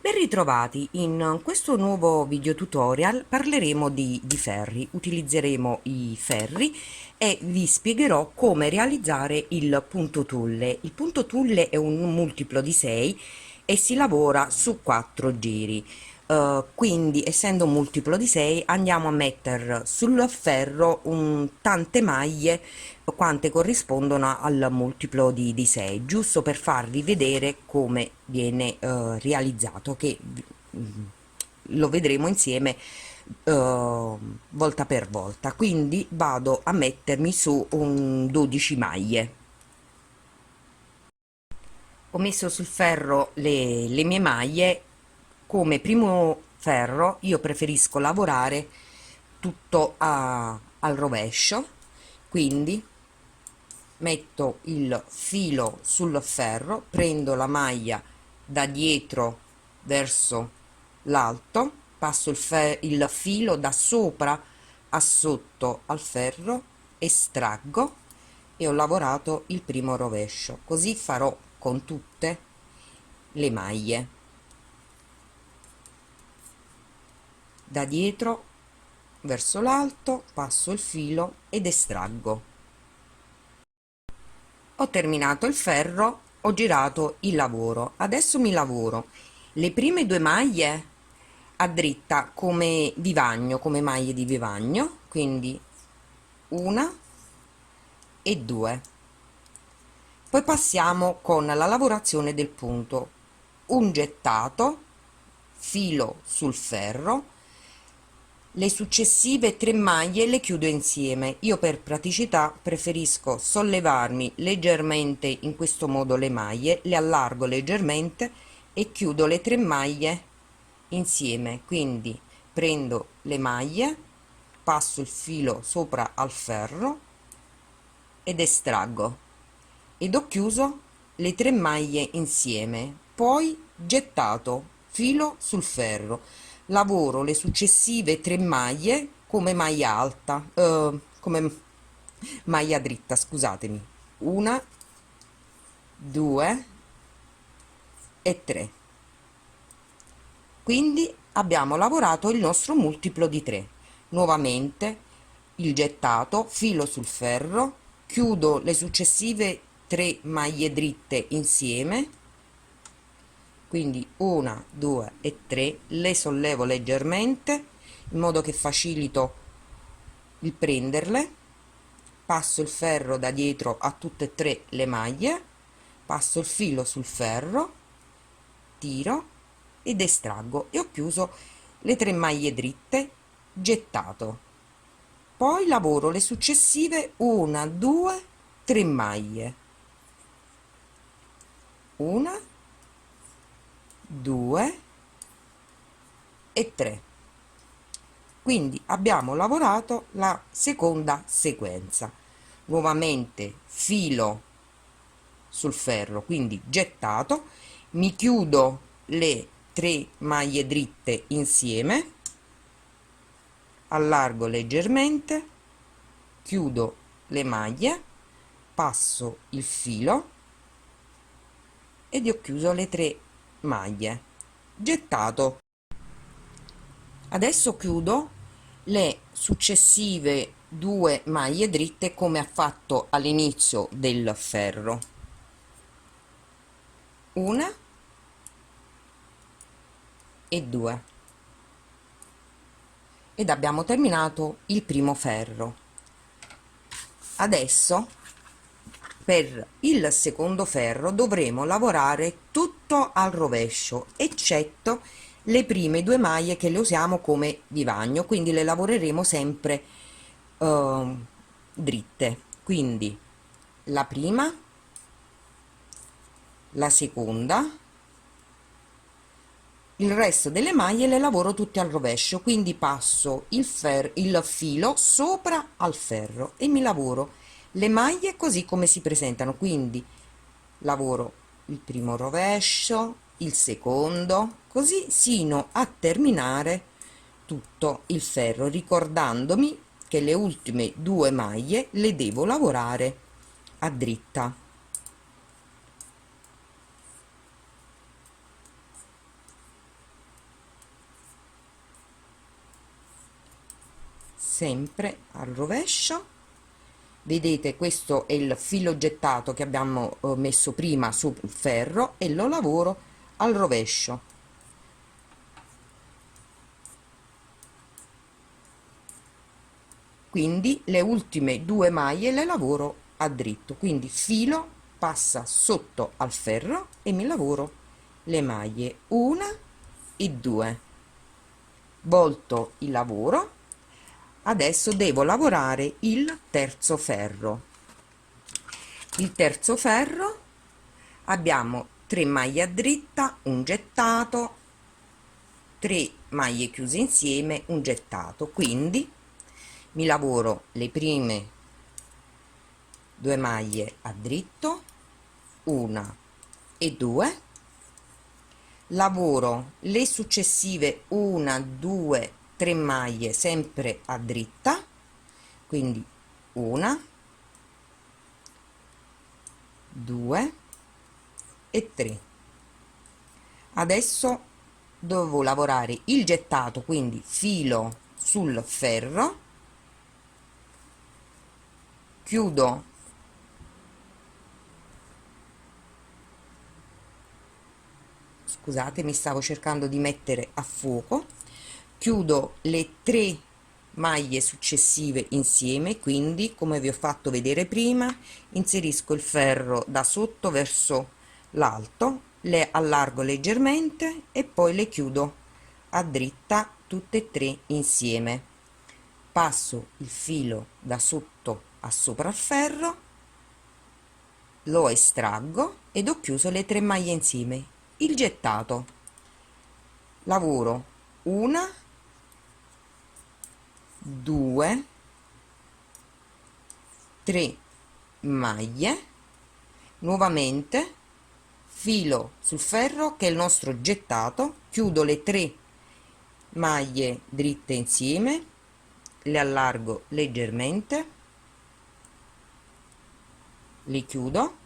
Ben ritrovati, in questo nuovo video tutorial parleremo di ferri, utilizzeremo i ferri e vi spiegherò come realizzare il punto tulle. Il punto tulle è un multiplo di 6 e si lavora su 4 giri. Quindi essendo un multiplo di 6 andiamo a mettere sul ferro tante maglie quante corrispondono al multiplo di 6, giusto per farvi vedere come viene realizzato, che lo vedremo insieme volta per volta. Quindi vado a mettermi su un 12 maglie. Ho messo sul ferro le mie maglie. Come primo ferro io preferisco lavorare tutto al rovescio, quindi metto il filo sul ferro, prendo la maglia da dietro verso l'alto, passo il filo da sopra a sotto al ferro, estraggo e ho lavorato il primo rovescio. Così farò con tutte le maglie. Da dietro verso l'alto passo il filo ed estraggo. Ho terminato il ferro, ho girato il lavoro. Adesso mi lavoro le prime due maglie a dritta come vivagno, come maglie di vivagno, quindi una e due. Poi passiamo con la lavorazione del punto: un gettato, filo sul ferro, le successive 3 maglie le chiudo insieme. Io per praticità preferisco sollevarmi leggermente in questo modo le maglie, le allargo leggermente e chiudo le 3 maglie insieme. Quindi prendo le maglie, passo il filo sopra al ferro ed estraggo, ed ho chiuso le 3 maglie insieme. Poi gettato, filo sul ferro, lavoro le successive 3 maglie come maglia alta, come maglia dritta, scusatemi, una, due e 3. Quindi abbiamo lavorato il nostro multiplo di 3. Nuovamente il gettato, filo sul ferro, chiudo le successive 3 maglie dritte insieme, quindi una, due e 3, le sollevo leggermente in modo che facilito il prenderle, passo il ferro da dietro a tutte e 3 le maglie, passo il filo sul ferro, tiro ed estraggo e ho chiuso le 3 maglie dritte, gettato. Poi lavoro le successive una, due, 3 maglie, una, due e 3. Quindi abbiamo lavorato la seconda sequenza. Nuovamente filo sul ferro, quindi gettato, mi chiudo le 3 maglie dritte insieme, allargo leggermente, chiudo le maglie, passo il filo ed ho chiuso le 3 maglie, gettato. Adesso chiudo le successive 2 maglie dritte come ha fatto all'inizio del ferro, una e 2, ed abbiamo terminato il primo ferro. Adesso per il secondo ferro dovremo lavorare tutto al rovescio, eccetto le prime 2 maglie che le usiamo come vivagno, quindi le lavoreremo sempre dritte. Quindi la prima, la seconda, il resto delle maglie le lavoro tutte al rovescio, quindi passo il filo sopra al ferro e mi lavoro le maglie così come si presentano. Quindi lavoro il primo rovescio, il secondo, così sino a terminare tutto il ferro, ricordandomi che le ultime 2 maglie le devo lavorare a dritta. sempre al rovescio. Vedete, questo è il filo gettato che abbiamo messo prima sul ferro e lo lavoro al rovescio. Quindi le ultime due maglie le lavoro a dritto, quindi filo, passa sotto al ferro e mi lavoro le maglie 1 e 2, volto il lavoro. Adesso devo lavorare il terzo ferro. Il terzo ferro abbiamo 3 maglie a dritta, un gettato, 3 maglie chiuse insieme, un gettato, quindi mi lavoro le prime 2 maglie a dritto, 1 e 2, lavoro le successive 1, 2, 3 maglie sempre a dritta, quindi 1, 2 e 3. Adesso devo lavorare il gettato, quindi filo sul ferro, chiudo scusate, mi stavo cercando di mettere a fuoco, chiudo le 3 maglie successive insieme, quindi come vi ho fatto vedere prima inserisco il ferro da sotto verso l'alto, le allargo leggermente e poi le chiudo a dritta tutte e 3 insieme, passo il filo da sotto a sopra il ferro, lo estraggo ed ho chiuso le 3 maglie insieme. Il gettato, lavoro 1, 2, 3 maglie, nuovamente filo sul ferro che è il nostro gettato, chiudo le 3 maglie dritte insieme, le allargo leggermente, le chiudo,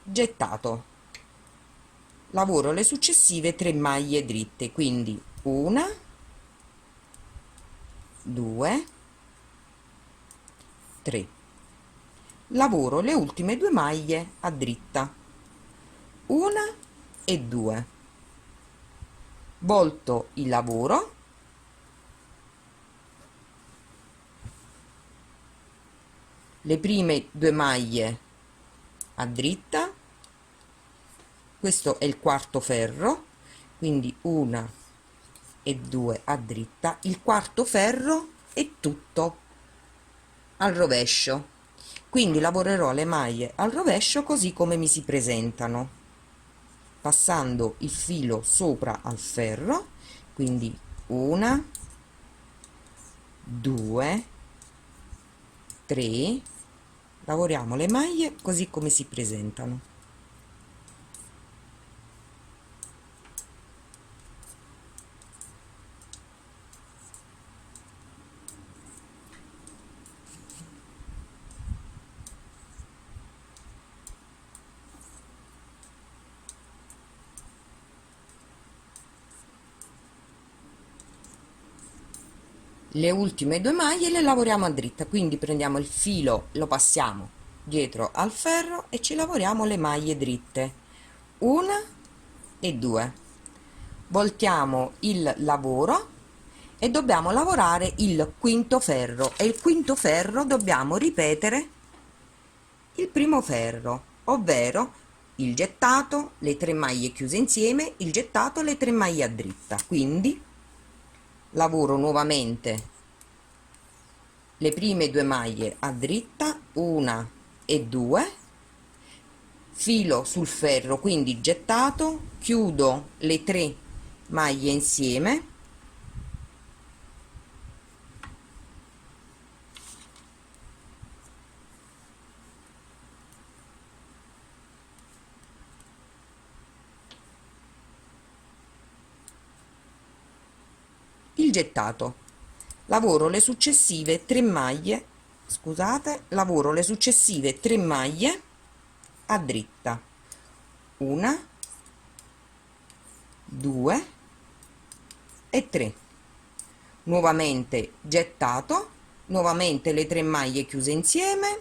gettato, lavoro le successive 3 maglie dritte, quindi 1, 2, 3, lavoro le ultime 2 maglie a dritta, 1 e 2, volto il lavoro, le prime 2 maglie a dritta, questo è il quarto ferro, quindi 1 e 2 a dritta, il quarto ferro è tutto al rovescio, quindi lavorerò le maglie al rovescio così come mi si presentano, passando il filo sopra al ferro, quindi 1, 2, 3, lavoriamo le maglie così come si presentano. Le ultime 2 maglie le lavoriamo a dritta, quindi prendiamo il filo, lo passiamo dietro al ferro e ci lavoriamo le maglie dritte, 1 e 2, voltiamo il lavoro e dobbiamo lavorare il quinto ferro, e il quinto ferro dobbiamo ripetere il primo ferro, ovvero il gettato, le 3 maglie chiuse insieme, il gettato, le 3 maglie a dritta, quindi lavoro nuovamente le prime 2 maglie a dritta, 1 e 2, filo sul ferro, quindi gettato, chiudo le 3 maglie insieme, il gettato, lavoro le successive 3 maglie, scusate, lavoro le successive 3 maglie a dritta, 1, 2 e 3, nuovamente gettato, nuovamente le 3 maglie chiuse insieme,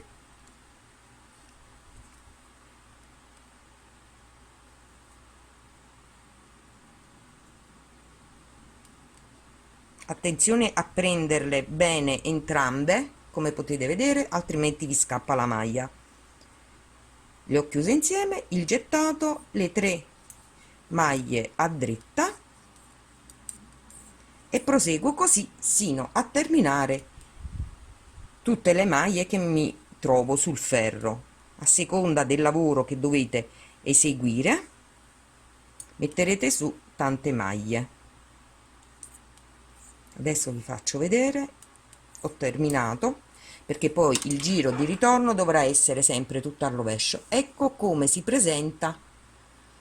attenzione a prenderle bene entrambe, come potete vedere, altrimenti vi scappa la maglia. Le ho chiuse insieme, il gettato, le 3 maglie a dritta e proseguo così sino a terminare tutte le maglie che mi trovo sul ferro. A seconda del lavoro che dovete eseguire, metterete su tante maglie. Adesso vi faccio vedere, ho terminato, perché poi il giro di ritorno dovrà essere sempre tutto al rovescio. Ecco come si presenta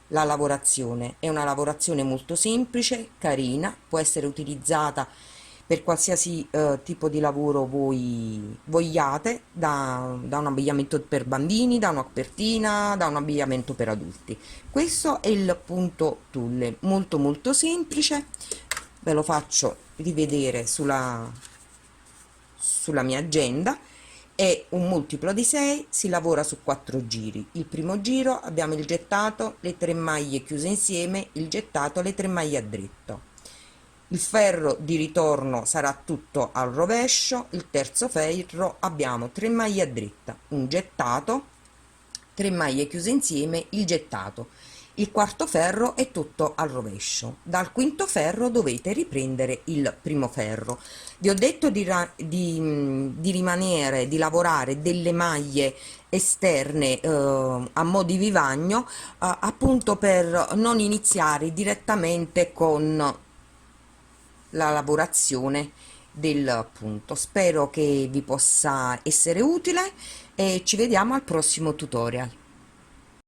la lavorazione. È una lavorazione molto semplice, carina, può essere utilizzata per qualsiasi tipo di lavoro voi vogliate, da un abbigliamento per bambini, da una copertina, da un abbigliamento per adulti. Questo è il punto tulle, molto molto semplice. Ve lo faccio rivedere sulla mia agenda. È un multiplo di 6, si lavora su 4 giri. Il primo giro abbiamo il gettato, le 3 maglie chiuse insieme, il gettato, le 3 maglie a dritto. Il ferro di ritorno sarà tutto al rovescio. Il terzo ferro abbiamo 3 maglie a dritta, un gettato, 3 maglie chiuse insieme, il gettato. Il quarto ferro è tutto al rovescio. Dal quinto ferro dovete riprendere il primo ferro. Vi ho detto di rimanere, di lavorare delle maglie esterne a mo' di vivagno, appunto per non iniziare direttamente con la lavorazione del punto. Spero che vi possa essere utile e ci vediamo al prossimo tutorial.